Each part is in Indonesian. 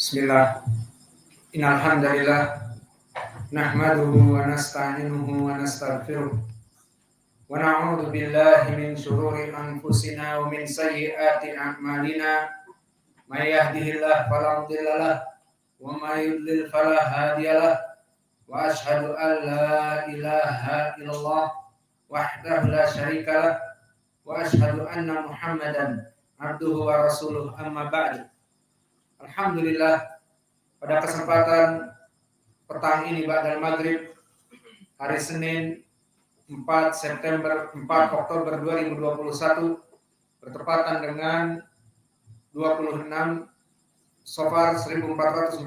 Bismillah. Innal hamdalillah nahmaduhu wa nasta'inuhu wa nastaghfiruh wa na'udzu billahi min shururi anfusina wa min sayyiati a'malina. May yahdihillahu fala mudilla lahu wa may yudlil fala hadiya lahu. Wa asyhadu an la ilaha illallah wahdahu la syarika lahu wa asyhadu anna Muhammadan abduhu wa rasuluh, amma ba'du. Alhamdulillah, pada kesempatan petang ini ba'dal maghrib hari Senin 4 Oktober 2021 bertepatan dengan 26 Safar 1443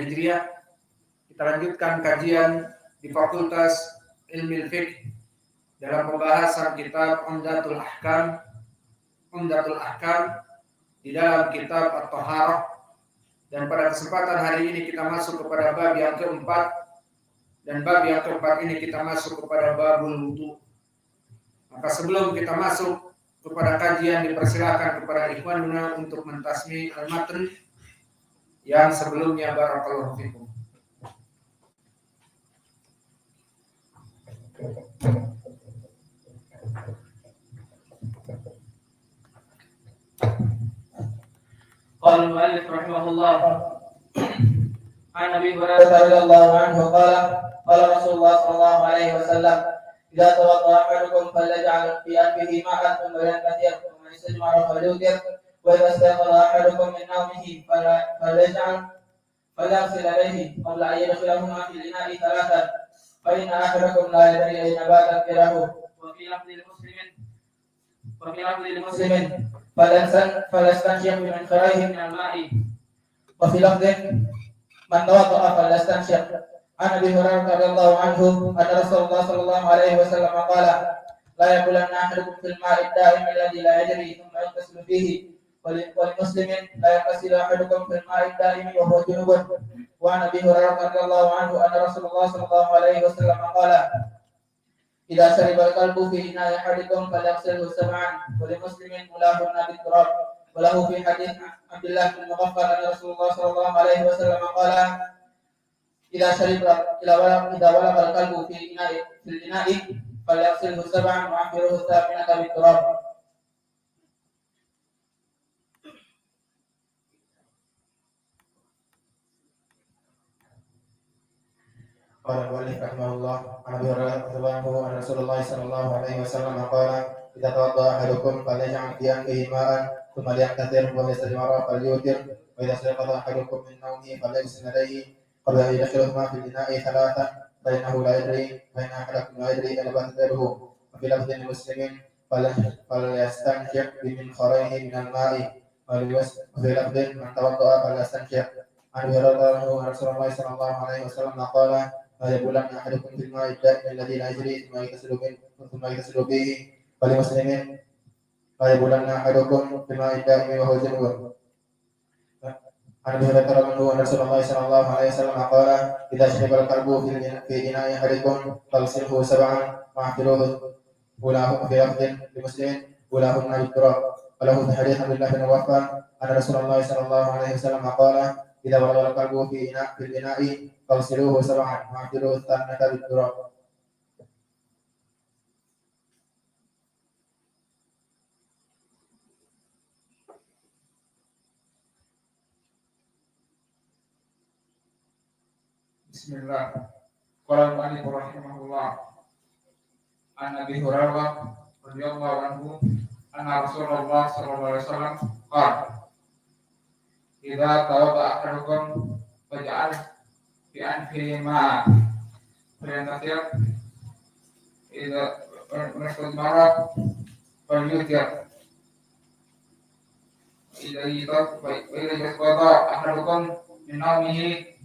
Hijriah, kita lanjutkan kajian di Fakultas Ilmu Fiqh dalam pembahasan kitab Umdatul Ahkam di dalam kitab At-Taharah. Dan pada kesempatan hari ini kita masuk kepada bab yang keempat, dan bab yang keempat ini kita masuk kepada babul wudu. Maka sebelum kita masuk kepada kajian, dipersilakan kepada ikhwanuna untuk mentasmi al-matn yang sebelumnya. Barakallahu fikum. قال المؤلف رحمه الله عن ابي هريره رضي الله عنه قال قال رسول الله صلى الله عليه وسلم اذا توضا احدكم فليجعل في انفه ماء ثم ينكثر ثم يستجمر فليوتر واذا استيقظ احدكم من نومه فليغسل يديه قبل ان يدخلهما في الاناء ثلاثا فان احدكم لا يدري اين باتت يده. وفي لفظ لمسلم فليستنشق بمنخريه من الماء. وفي لفظ من توضأ فليستنشق. عن ابي هريره رضي الله عنه ان رسول الله صلى الله عليه وسلم قال لا يبولن احدكم في الماء الدائم الذي لا يجري ثم يغتسل فيه. ولمسلم لا يغتسل احدكم في الماء الدائم وهو جنوب. وعن ابي هريره رضي الله عنه ان رسول الله صلى الله عليه وسلم قال إذا شرب الكلب في إناء أحدكم فليغسله سبعا. ولمسلم ملاهن بالتراب. وله في حديث عبد الله بن مغفر أن رسول الله صلى الله عليه وسلم قال إذا ولغ الكلب في الإناء فليغسله سبعا وأحمره الثامنة بالتراب. قال المؤلف رحمه الله عن ابي هريره رضي الله عنه ان رسول الله صلى الله عليه وسلم قال اذا توضا احدكم فليجعل في انفه ماء ثم لينكثر وليستجمر فليوتر واذا استيقظ احدكم من نومه فليغسل يديه قبل ان يدخلهما في الاناء ثلاثا فانه لا يدري فان احدكم لا يدري اين باتت يده. وفي لفظ لمسلم فليستنشق بمنخريه من الماء. وفي لفظ من توضا فليستنشق. عن ابي هريره ان رسول الله صلى الله عليه وسلم قال لا يبولن احدكم في الماء الدائم الذي لا يجري ثم يغتسل به. ولمسلم لا يبولن احدكم في الماء الدائم وهو جنوب. عن ابي هريره رضي الله عنه ان رسول الله صلى الله عليه وسلم قال اذا شرب الكلب في اناء احدكم فاغسله سبعا واحفروه. في لفظ لمسلم اولاهن بالتراب. وله في حديث عبد الله بن مغفر ان رسول الله صلى الله عليه وسلم قال إذا ولغ الكلب في الإناء فاغسلوه سبعا واحفروه الثامنة بالتراب. Bismillah. Qala al-mu'allif rahimahullah an Abi Hurairah radhiyallahu anhu anna Rasulullah sallallahu alaihi wasallam qala idza tawadda ahadukum faj'al fi anfihi ma'a fayantatir idza nastajmara falyutir idza yatawada ahadukum min nawmihi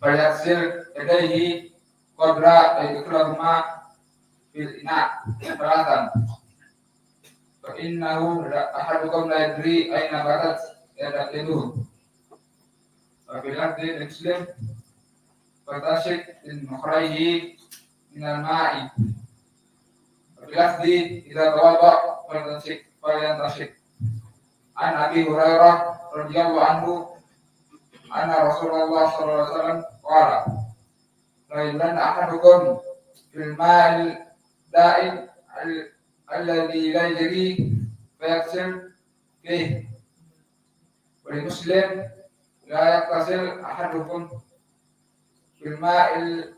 falyaghsil yadayhi qabla yadkhulahuma fil ina' thalathan fa innahu ahadukum la yadri ayna batat yadahu. Wa fil lafzi muslim fatashik min mukhrayhi min al-ma'i. Wa fil lafzi idza tawadda falyantashik. An Abi Hurairah radhiyallahu anhu anna Rasulullah sallallahu alaihi wasallam qala la yulanna ahadukum fil ma'il da'im alladhi la yajri fayaghsil fihi wa li muslim la yaghtasil ahadukum fil ma'il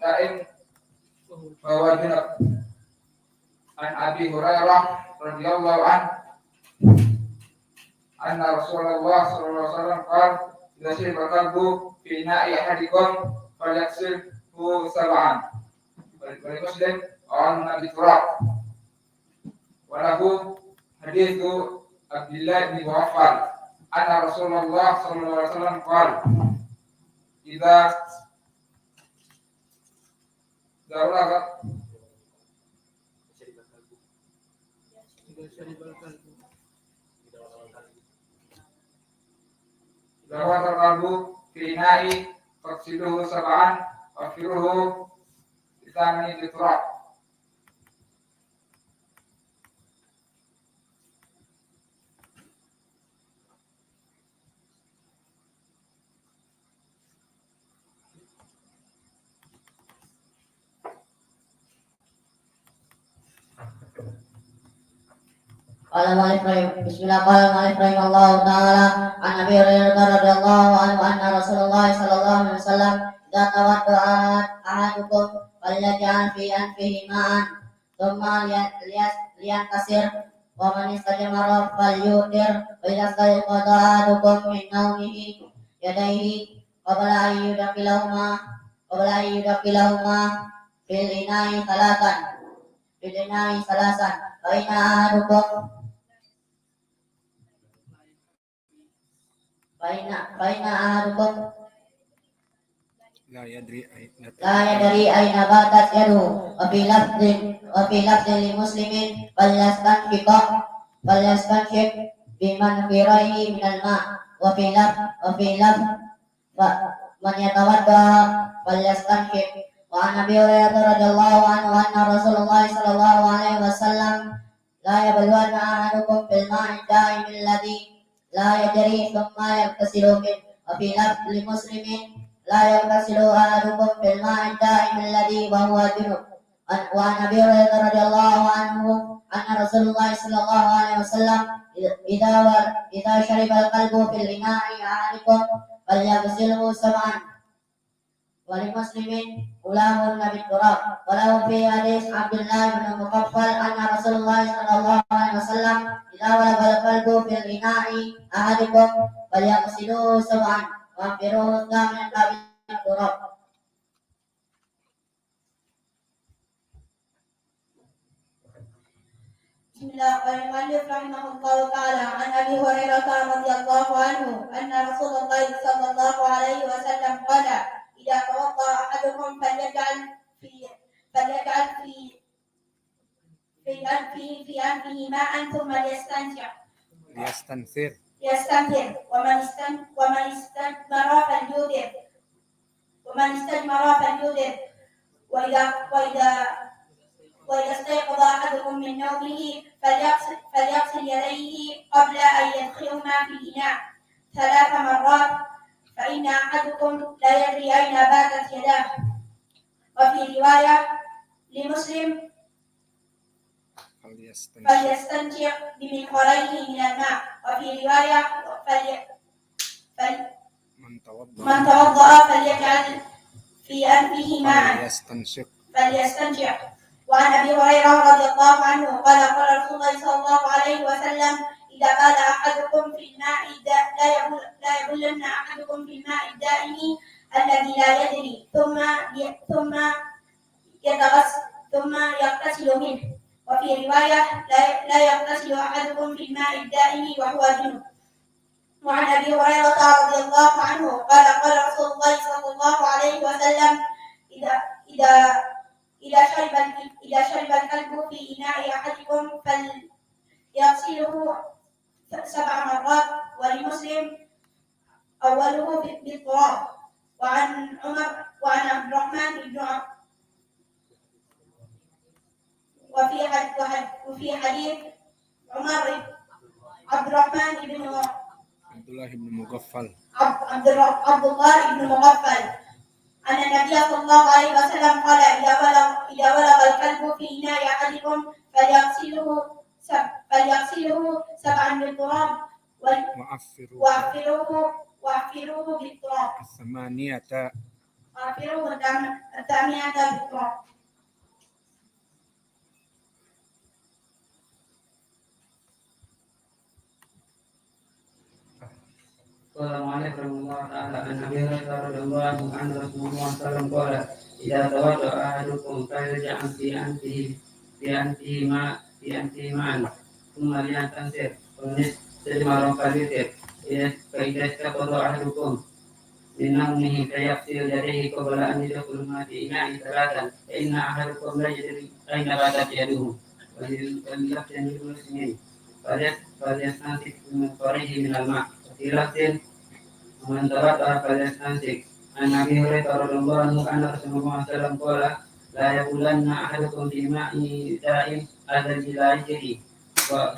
da'im fa huwa junub. An Abi Hurairah radhiyallahu anhu anna Rasulullah sallallahu alaihi wasallam qala idza shariba kalbu fi ina'i ahadikum falyaghsilhu sab'an. Wa Muslim an Abi Turab wa lahu hadithu Abdullah bin Mu'affal anna Rasulullah sallallahu alaihi wasallam qala idza darura bahwa terkalbu finai faksiluhu sab'an wafiruhu ditamani diturab. Bismillah. Qala al-mu'allif rahimahullahu ta'ala an Abi Hurairah radhiyallahu anhu anna Rasulullah sallallahu alaihi wasallam idza tawadda'a ahadukum falyaj'al fi anfihi ma'an thumma liyantasir wa man istajmara falyutir wa idza stayqadha ahadukum min nawmihi yadayhi qabla an yudkhilahuma fil ina'i salasan fa inna ahadukum Faina ahadukum La yadri aina batat yadu wa fi lafdhin li muslimin falyastanfiq biman firaihi minal ma wa fi lafdh man yatawadda falyastanfiq. Wa an Abi Hurairah radhiyallahu anhu anna Rasulullah sallallahu alaihi wasallam la yabluwanna ahadukum fil ma'i da'im alladhi la yajri thumma yaghtasilu min wa fi lafzi muslimin la yaghtasilu ahadukum fil ma'i da'im alladhi wa huwa junub. Wa an Abi Hurairah radhiyallahu anhu anna Rasulullah sallallahu alaihi wasallam idza shariba al-qalbu fil ina'i ahadikum falyaghsilhu sab'an wa li muslimin ulahun nabi turab. Wa lahu fi hadis Abdullah bin Muqaffal anna Rasulullah sallallahu alaihi wasallam idza walaba al-qalbu fil ina'i ahadikum falyaghsilhu sab'an wa firuhu min nabi turab. Bismillahirrahmanirrahim. Rahimahullahu ta'ala an Abi Hurairah radhiyallahu anhu anna Rasulullah sallallahu alaihi wasallam qala idza tawadda ahadukum falyaj'al fi anfihi ma'an thumma liyastanthir wa man istajmara falyudir wa وإذا استيقظ أحدكم من نومه فليغسل يديه قبل أن يدخلهما في الإناء 3 مرات فإن أحدكم لا يدري أين باتت يداه. وفي رواية لمسلم فليستنشق بمنخريه من الماء. وفي رواية من توضأ فليجعل في أنفه ماء فليستنشق. وعن أبي هريرة رضي الله عنه قال قال رسول الله صلى الله عليه وسلم إذا قال أحدكم في الماء لا يبلن أحدكم في الماء الدائم الذي لا يجري ثم يغتسل منه. وفي رواية لا يغتسل أحدكم في الماء الدائم وهو جنب. وعن أبي هريرة رضي الله عنه قال قال رسول الله صلى الله عليه وسلم إذا شرب الكلب في إناء أحدكم فليغسله 7 مرات. ولمسلم أوله بالتراب. وعن عبد الرحمن بن وفي حديث عمر عبد الرحمن بن Abdullah bin Mughaffal. عبد الله بن مغفل أن النبي صلى الله عليه وسلم قال إذا بلغ الكلب في إناء أحدكم فليغسله سبعا بالتراب وأعفروه بالتراب الثمانية بالتراب. قال المؤلف رحمه الله تعالى عن ابي هريره رضي الله عنه عن رسول الله صلى الله عليه وسلم قال اذا توضا احدكم فليجعل في انفه معا ثم ليستنثر وليستجمر فليوتر فاذا استيقظ احدكم من نومه فيغسل يديه قبل ان يدخل ما في اناء ثلاثا فان احدكم لا يدري اين باتت يده ولللفظ المسلمين فليستنثر من فريه من الماء. في لفظ ومن توضأ فليستنثر. عن ابي هريره رضي الله عنه ان رسول الله صلى الله عليه وسلم قال لا يبولن احدكم في ماء دائم الذي لا يجري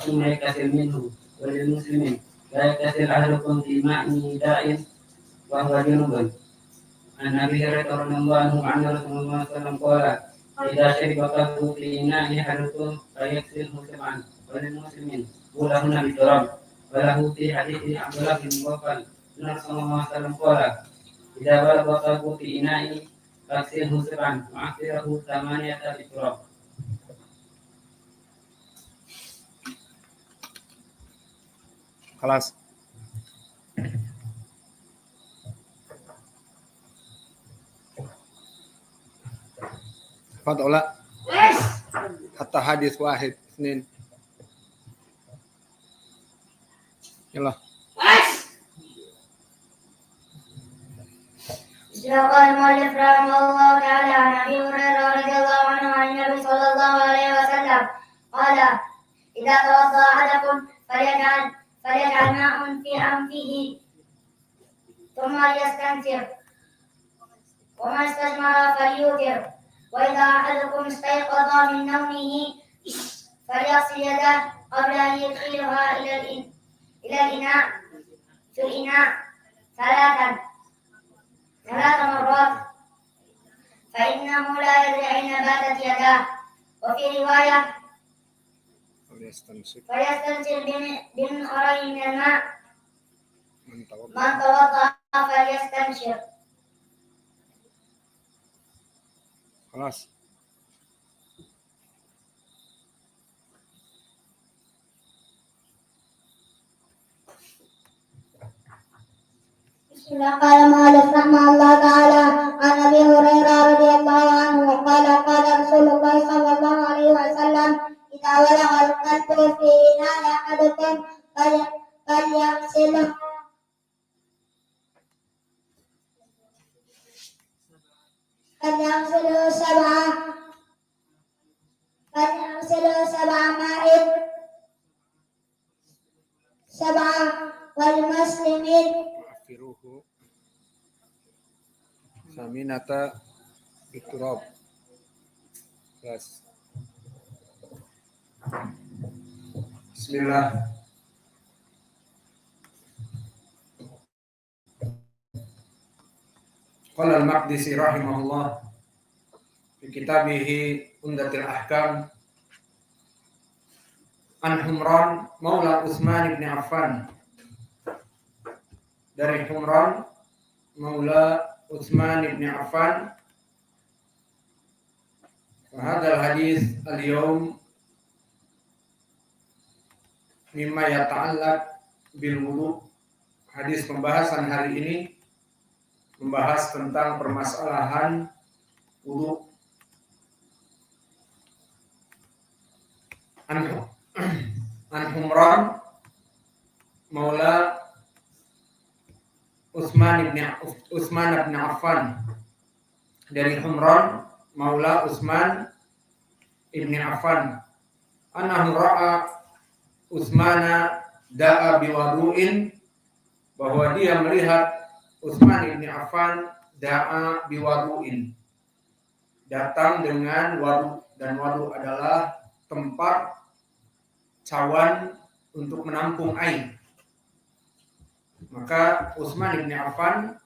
ثم يغتسل منه. وللمسلمين لا يغتسل احدكم في ماء دائم وهو جنوب. عن ابي هريره رضي الله عنه ان رسول الله صلى الله عليه وسلم قال اذا شرب كلبه في اناء احدكم فيغسله سبعا. وللمسلمين ولهن بالتراب. وله في حديث عبد الله بن مغفل ان رسول الله صلى الله عليه وسلم قال اذا بلغ كلبه في اناء فاغسله سبعا وعفره ثمانيه بالتراب. خلاص. فضل حتى حديث واحد اثنين. يلا. قال المؤلف رحمه الله تعالى عن ابي هريره رضي الله عنه عن النبي صلى الله عليه وسلم قال اذا توضا احدكم فليجعل ماء في انفه ثم ليستنثر وما استجمر فليوتر واذا احدكم استيقظ من نومه فليغسل يده قبل ان يدخلها الى الاناء ثلاث مرات فإنه لا يدري أين باتت يداه. وفي رواية فليستنشق بمنخرين من الماء من توضأ فليستنشق. خلاص. قال المؤلف رحمه الله تعالى عن ابي هريره رضي الله عنه قال قال رسول الله صلى الله عليه وسلم اذا ولغ الكلب في اناء احدكم فليغسله سبعا والمسلمين وعفروه ثمانية بالتراب. بس. بسم الله. قال المقدسي رحمه الله في كتابه عمدة الأحكام عن حمران مولى عثمان بن عفان. Dari Humran Maula Utsman bin Affan. Hadal hadis al-yawm mimma yata'allaq bil wudu. Hadis pembahasan hari ini membahas tentang permasalahan wudu. An Humran Maula Utsman bin Affan. Dari Humran Maula Utsman ibn Affan. Annahu ra'a Utsmana da'a biwadu'in, bahwa dia melihat Utsman ibn Affan da'a biwadu'in, datang dengan wadu, dan wadu adalah tempat cawan untuk menampung air. Maka Utsman bin Affan,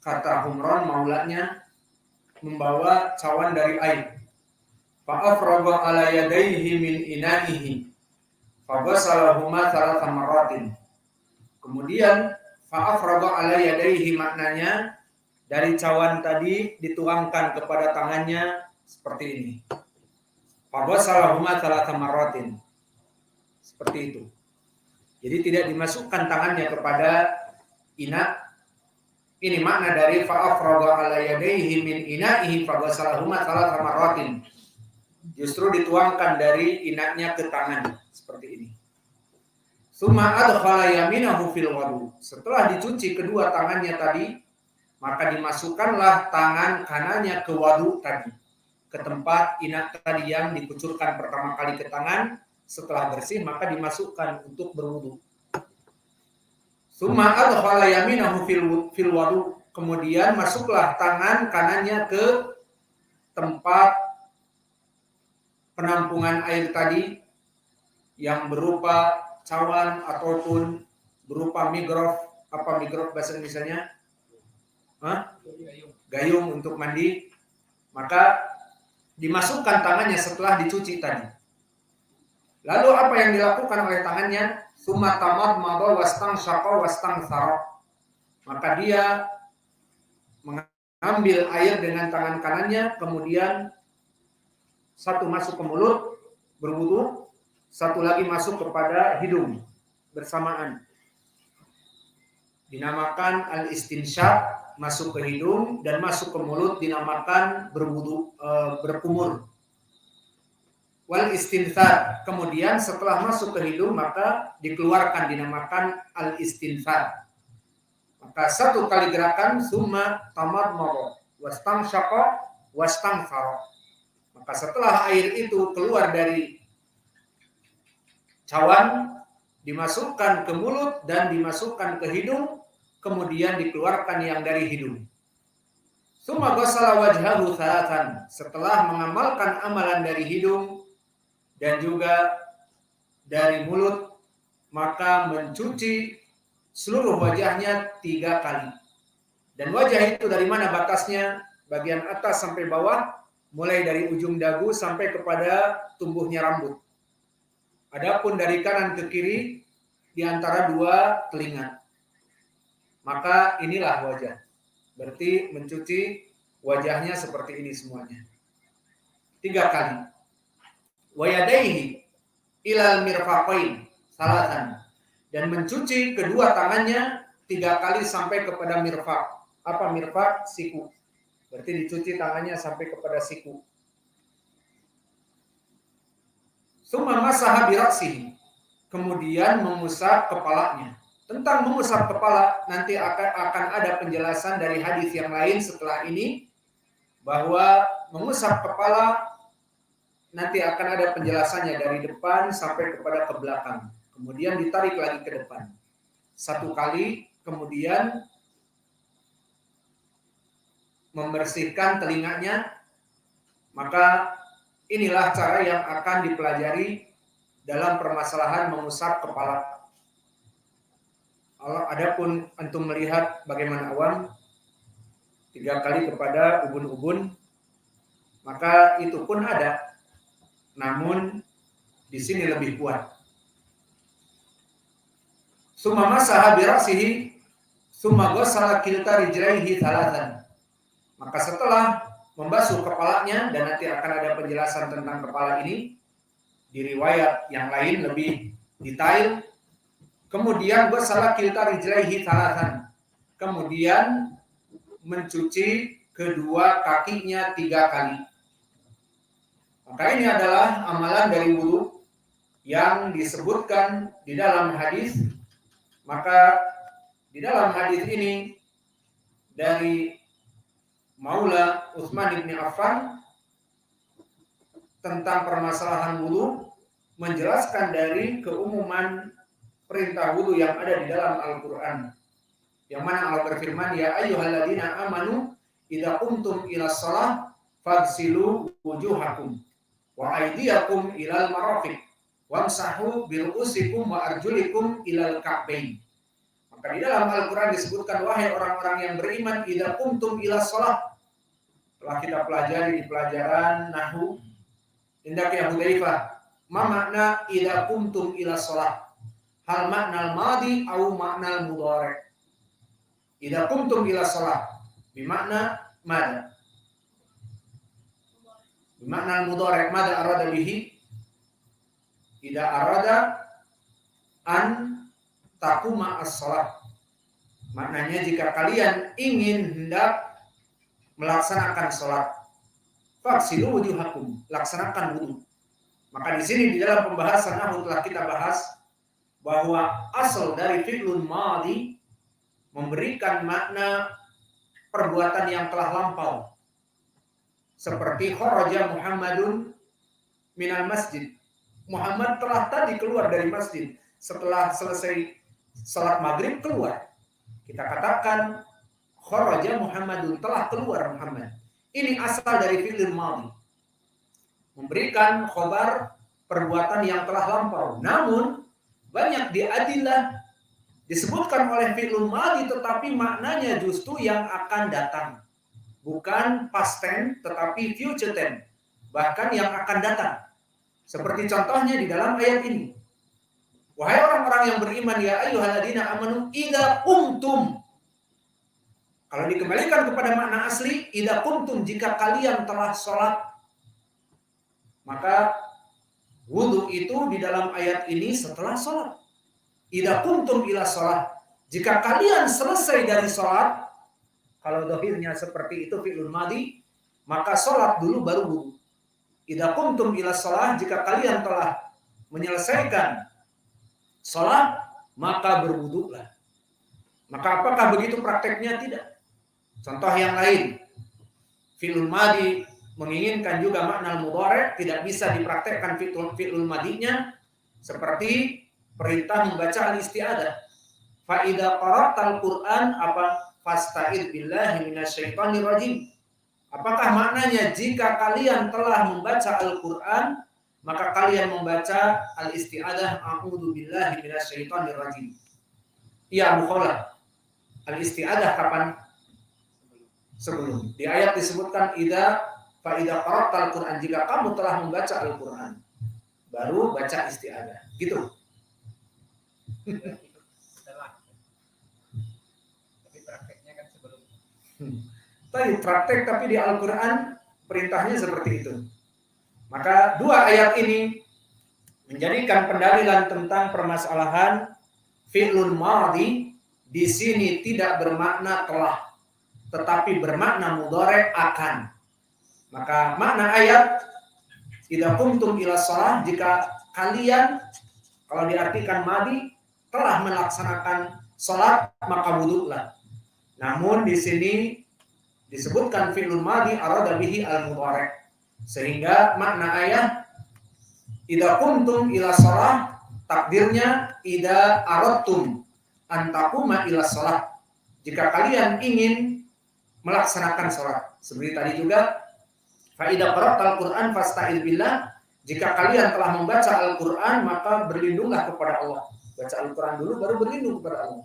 kata Humran maulanya, membawa cawan dari air. Fa'afraga ala yadayhi min ina'ihi faghasalahuma thalatha marratin. Kemudian fa'afraga ala yadayhi maknanya dari cawan tadi dituangkan kepada tangannya seperti ini. Faghasalahuma thalatha marratin. Seperti itu. Jadi tidak dimasukkan tangannya kepada ina. Ini makna dari fa'afraga ala yadayhi min ina'ihi faghasalahuma thalatha marratin. Justru dituangkan dari inaknya ke tangan seperti ini. Summa adkhala yaminahu fil wudu. Setelah dicuci kedua tangannya tadi, maka dimasukkanlah tangan kanannya ke wudu tadi, ke tempat inak tadi yang dikucurkan pertama kali ke tangan. Setelah bersih maka dimasukkan untuk berwudu. Summa adkhala yaminahu fil wudu. Kemudian masuklah tangan kanannya ke tempat penampungan air tadi yang berupa cawan ataupun berupa migrof. Apa migrof bahasa Indonesianya? Gayung untuk mandi. Maka dimasukkan tangannya setelah dicuci tadi. Lalu apa yang dilakukan oleh tangannya? Summa tamadmada wastanshaqa wastanthara. Maka dia mengambil air dengan tangan kanannya, kemudian satu masuk ke mulut berwudu, satu lagi masuk kepada hidung bersamaan. Dinamakan al-istinsyaq, masuk ke hidung, dan masuk ke mulut dinamakan berwudu, berkumur. Wal istinthar, kemudian setelah masuk ke hidung maka dikeluarkan, dinamakan al-istinthar. Maka satu kali gerakan summa tamadmada wastanshaqa wastanthara. Maka setelah air itu keluar dari cawan, dimasukkan ke mulut dan dimasukkan ke hidung, kemudian dikeluarkan yang dari hidung. Summa ghassala wajhahu thalathan. Setelah mengamalkan amalan dari hidung dan juga dari mulut, maka mencuci seluruh wajahnya 3 kali. Dan wajah itu dari mana batasnya? Bagian atas sampai bawah, mulai dari ujung dagu sampai kepada tumbuhnya rambut. Adapun dari kanan ke kiri di antara 2 telinga. Maka inilah wajah. Berarti mencuci wajahnya seperti ini semuanya. 3 kali. Wa yadayhi ilal mirfaqain salatan. Dan mencuci kedua tangannya 3 kali sampai kepada mirfaq. Apa mirfaq? Siku. Berarti dicuci tangannya sampai kepada siku. Summa masaha bi ra'sihi. Kemudian mengusap kepalanya. Tentang mengusap kepala nanti akan ada penjelasan dari hadis yang lain setelah ini, bahwa mengusap kepala nanti akan ada penjelasannya dari depan sampai kepada ke belakang. Kemudian ditarik lagi ke depan. 1 kali, kemudian membersihkan telinganya. Maka inilah cara yang akan dipelajari dalam permasalahan mengusap kepala. Adapun antum melihat bagaimana awam 3 kali kepada ubun-ubun, maka itu pun ada, namun di sini lebih kuat. Summa masaha bi ra'sihi summa ghassala kilta rijlaihi thalathan. Maka setelah membasuh kepalanya, dan nanti akan ada penjelasan tentang kepala ini di riwayat yang lain lebih detail. Kemudian ghassala kilta rijlaihi thalathan. Kemudian mencuci kedua kakinya 3 kali. Maka ini adalah amalan dari wudu yang disebutkan di dalam hadis. Maka di dalam hadis ini dari Maula Utsman bin Affan tentang permasalahan wudu menjelaskan dari keumuman perintah wudu yang ada di dalam Al-Qur'an. Yang mana Allah berfirman, ya ayyuhalladzina amanu idza qumtum ilas shalah faghsilu wujuhakum wa aydiyakum ilal marafiq wamsahu bi ru'usikum wa arjulikum ilal ka'bain. Maka di dalam Al-Quran disebutkan, wahai orang-orang yang beriman, idza qumtum ila shalah. Telah kita pelajari di pelajaran nahwu, indak ya Hudzaifah, ma makna idza qumtum ila shalah? Hal makna al-madi au makna al-mudhari'? Idza qumtum ila shalah bimakna mada? Bimakna al-mudhari', mada arada bihi? Idza arada an taquma as-shalah. Maknanya jika kalian ingin hendak melaksanakan salat, faghsilu wujuhakum, laksanakan wudu. Maka di sini di dalam pembahasan nahwu telah kita bahas bahwa asal dari fi'lul madhi memberikan makna perbuatan yang telah lampau. Seperti kharaja Muhammadun minal masjid. Muhammad telah tadi keluar dari masjid. Setelah selesai salat maghrib keluar. Kita katakan kharaja Muhammadun, telah keluar Muhammad. Ini asal dari fi'il madhi. Memberikan khobar perbuatan yang telah lampau. Namun banyak di adillah disebutkan oleh fi'il madhi tetapi maknanya justru yang akan datang. Bukan past tense tetapi future tense. Bahkan yang akan datang. Seperti contohnya di dalam ayat ini. Wahai orang-orang yang beriman, ya ayyuhalladzina amanu idza qumtum. Kalau dikembalikan kepada makna asli, idza qumtum, jika kalian telah sholat. Maka wudu itu di dalam ayat ini setelah sholat. Idza qumtum ila sholat. Jika kalian selesai dari sholat, kalau dohirnya seperti itu fi'lun madhi, maka sholat dulu baru wudu. Idza qumtum ila sholat, jika kalian telah menyelesaikan sholat, maka berwuduklah. Maka apakah begitu prakteknya? Tidak. Contoh yang lain, fi'lul madhi menginginkan juga makna mudhari', tidak bisa dipraktekkan fi'lul madhinya, seperti perintah membaca al-isti'adah. Fa idza qara'tal Qur'an apa fasta'id billahi minasyaitonir rajim. Apakah maknanya jika kalian telah membaca Al-Qur'an, maka kalian membaca al-isti'adah, a'udzu billahi minasyaitonir rajim. Iya, mukhalah. Al-isti'adah kapan? Sebelum. Di ayat disebutkan idza fa idza qara'tal Qur'an, jika kamu telah membaca Al-Qur'an, baru baca isti'adah. Gitu. Tapi prakteknya kan sebelum. Praktek tapi di Al-Qur'an perintahnya seperti itu. Maka dua ayat ini menjadikan pendalilan tentang permasalahan fi'lul madhi di sini tidak bermakna telah, tetapi bermakna mudhari' akan. Maka makna ayat idza qumtum ila shalah, jika kalian, kalau diartikan madhi, telah melaksanakan salat, maka wuduklah. Namun di sini disebutkan fi'lul madhi arada bihi al-mudhari'. Sehingga makna ayat idza qumtum ila shalah, takdirnya idza aradtum an taquma ila shalah, jika kalian ingin melaksanakan salat. Seperti tadi juga fa idza qara'tal Qur'an fasta'id billah, jika kalian telah membaca Al-Qur'an maka berlindunglah kepada Allah. Baca Al-Qur'an dulu baru berlindung kepada Allah.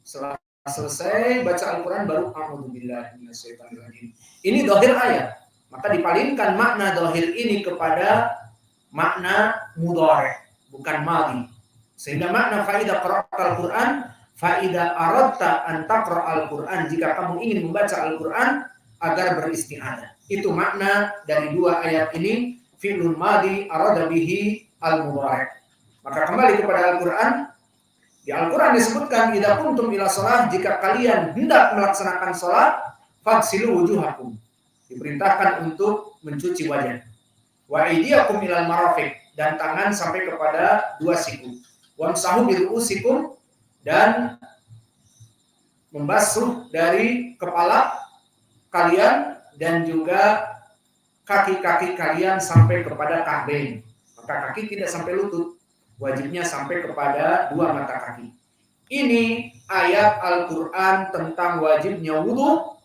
Setelah selesai baca Al-Qur'an baru a'udzu billahi minasyaitonir rajim. Ini dhahir ayat. Maka dipalingkan makna dhahir ini kepada makna mudhari', bukan madhi. Sehingga makna fa idza qara'tal Qur'an, fa idza aradta an taqra'al Qur'an, jika kamu ingin membaca Al-Qur'an agar beristi'adah. Itu makna dari dua ayat ini, fi'lul madhi arada bihi al-mudhari'. Maka kembali kepada Al-Qur'an. Di Al-Qur'an disebutkan idza kuntum ila shalah, jika kalian hendak melaksanakan salat, faghsilu wujuhakum. Diperintahkan untuk mencuci wajah. Wa aydiyakum ilal marafiq, dan tangan sampai kepada dua siku. Wamsahu bi ru'usikum, dan membasuh dari kepala kalian dan juga kaki-kaki kalian sampai kepada ka'bain. Maka kaki tidak sampai lutut, wajibnya sampai kepada dua mata kaki. Ini ayat Al-Qur'an tentang wajibnya wudu.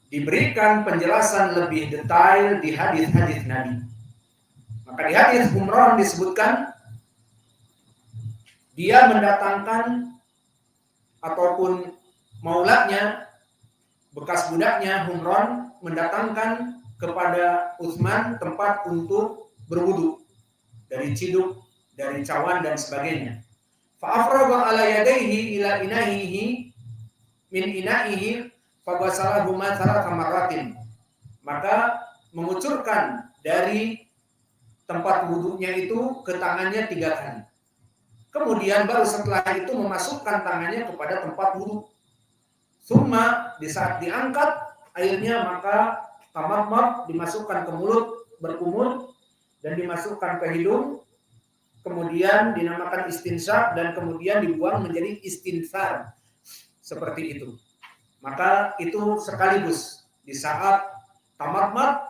Diberikan penjelasan lebih detail di hadis-hadis Nabi. Maka di hadis Umran disebutkan dia mendatangkan ataupun mauladnya, bekas budaknya Humron mendatangkan kepada Utsman tempat untuk berwudu dari ciduk, dari cawan dan sebagainya. Fa'afraga ala yadayhi ila inahihi min inahihi faghassalahuma thalatha marratin. Maka mengucurkan dari tempat wudunya itu ke tangannya 3 kali. Kemudian baru setelah itu memasukkan tangannya kepada tempat wudu. Summa di saat diangkat airnya maka tamatmat dimasukkan ke mulut berkumur dan dimasukkan ke hidung, kemudian dinamakan istinsyak dan kemudian dibuang menjadi istinthar seperti itu. Maka itu sekaligus di saat tamatmat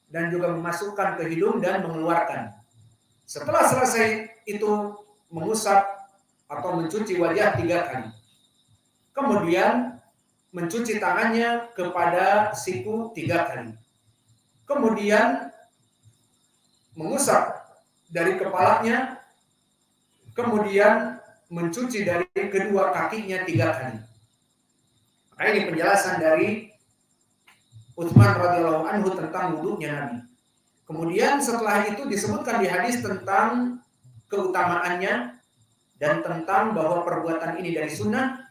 dan juga memasukkan ke hidung dan mengeluarkan. Setelah selesai itu mengusap atau mencuci wajah 3 kali. Kemudian mencuci tangannya kepada siku 3 kali. Kemudian mengusap dari kepalanya, kemudian mencuci dari kedua kakinya 3 kali. Maka ini penjelasan dari Utsman radhiyallahu anhu tentang wudunya Nabi. Kemudian setelah itu disebutkan di hadis tentang keutamaannya dan tentang bahwa perbuatan ini dari sunnah.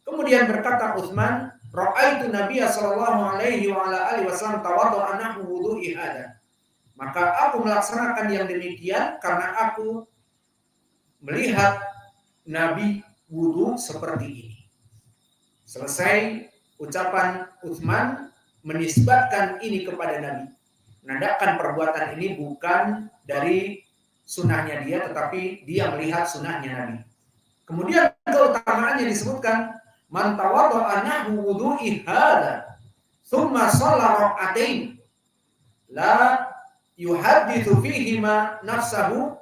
Kemudian berkata Utsman, ra'aitu Nabiyya sallallahu alaihi wa ala alihi wasallam tawaddu'a nahwu wudu'i hada. Maka aku melaksanakan yang demikian karena aku melihat Nabi wudu seperti ini. Selesai ucapan Utsman menisbatkan ini kepada Nabi. Menandakan perbuatan ini bukan dari sunnahnya dia, tetapi dia melihat sunnahnya Nabi. Kemudian keutamaannya disebutkan, man tawadda'a nahwu wudu'i hadza, tsumma shalla rak'atain, la yuhadditsu fihima nafsahu,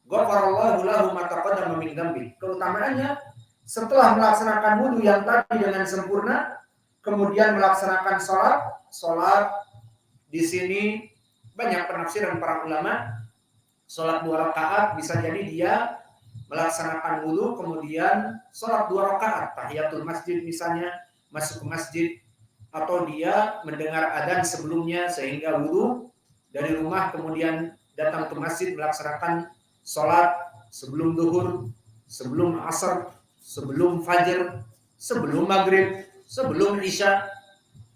ghafarallahu lahu ma taqaddama min dzambi. Keutamaannya setelah melaksanakan wudu yang tadi dengan sempurna, kemudian melaksanakan salat di sini banyak penafsiran para ulama. Salat 2 rakaat bisa jadi dia melaksanakan wudu kemudian salat 2 rakaat, tahiyatul masjid misalnya, masuk ke masjid, atau dia mendengar adzan sebelumnya sehingga wudu dari rumah kemudian datang ke masjid melaksanakan salat sebelum zuhur, sebelum asar, sebelum fajar, sebelum maghrib, sebelum isya,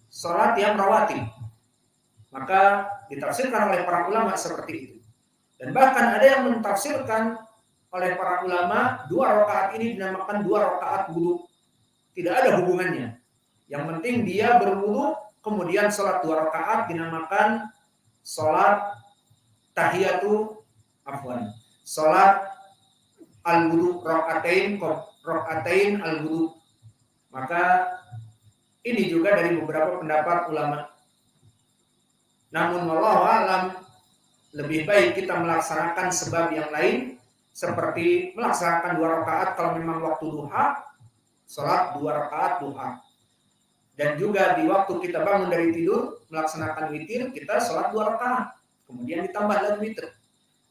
salat yang rawatib. Maka ditafsirkan oleh para ulama seperti itu. Dan bahkan ada yang mentafsirkan oleh para ulama 2 rakaat ini dinamakan 2 rakaat wudu. Tidak ada hubungannya. Yang penting dia berwudu kemudian salat 2 rakaat dinamakan salat salat al-wudu rakaatain al-wudu. Maka ini juga dari beberapa pendapat ulama. Namun wallahu a'lam, lebih baik kita melaksanakan sebab yang lain seperti melaksanakan 2 rakaat kalau memang waktu duha, salat 2 rakaat duha. Dan juga di waktu kita bangun dari tidur melaksanakan witir, kita salat 2 rakaat. Kemudian ditambah lagi witir.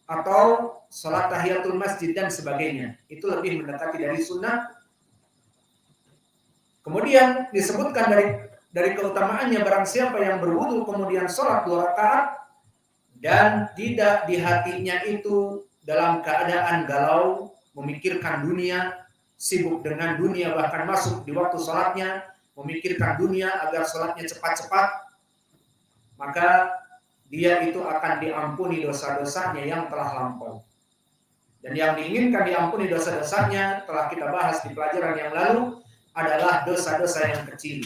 Atau salat tahiyatul masjid dan sebagainya. Itu lebih mendekati dari sunnah. Kemudian disebutkan dari keutamaannya barang siapa yang berwudu kemudian salat 2 rakaat dan tidak di hatinya itu dalam keadaan galau, memikirkan dunia, sibuk dengan dunia, bahkan masuk di waktu salatnya memikirkan dunia agar salatnya cepat-cepat, maka dia itu akan diampuni dosa-dosanya yang telah lampau. Dan yang diinginkan diampuni dosa-dosanya telah kita bahas di pelajaran yang lalu adalah dosa-dosa yang kecil.